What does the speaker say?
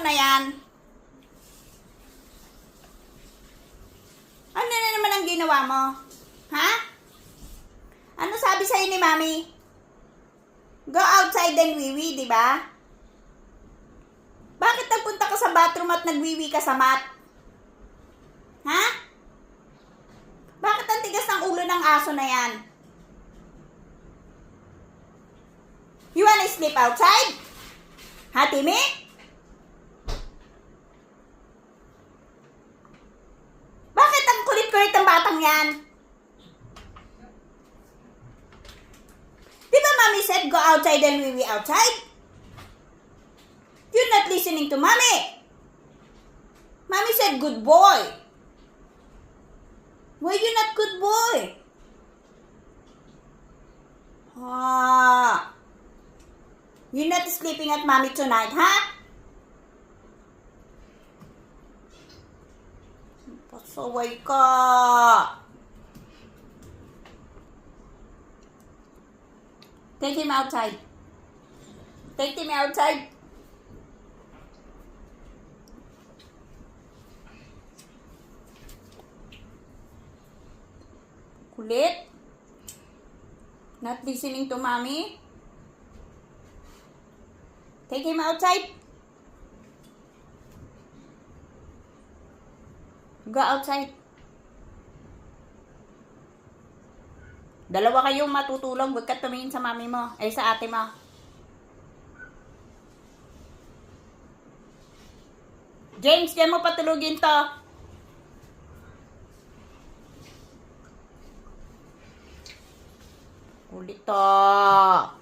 na yan? Ano na naman ang ginawa mo? Ha? Ano sabi sa'yo ni Mami? Go outside and wiwi, di ba? Bakit nagpunta ka sa bathroom at nagwiwi ka sa mat? Ha? Bakit ang tigas ng ulo ng aso na yan? You wanna sleep outside? Ha, Timmy? Bakit ang kulit-kulit ng batang yan? Di ba Mommy said go outside and wiwi outside? You're not listening to Mommy. Mommy said good boy. Why you not good boy? Ah. You're not sleeping at Mommy tonight, ha? Pasaway ka. Take him outside. Take him outside. Kulit. Not listening to Mommy. Take him outside. Go outside. Dalawa kayong matutulog. Huwag ka tumingin sa mami mo. Ay, sa ate mo. James, diyan mo patulugin to. Ulit to.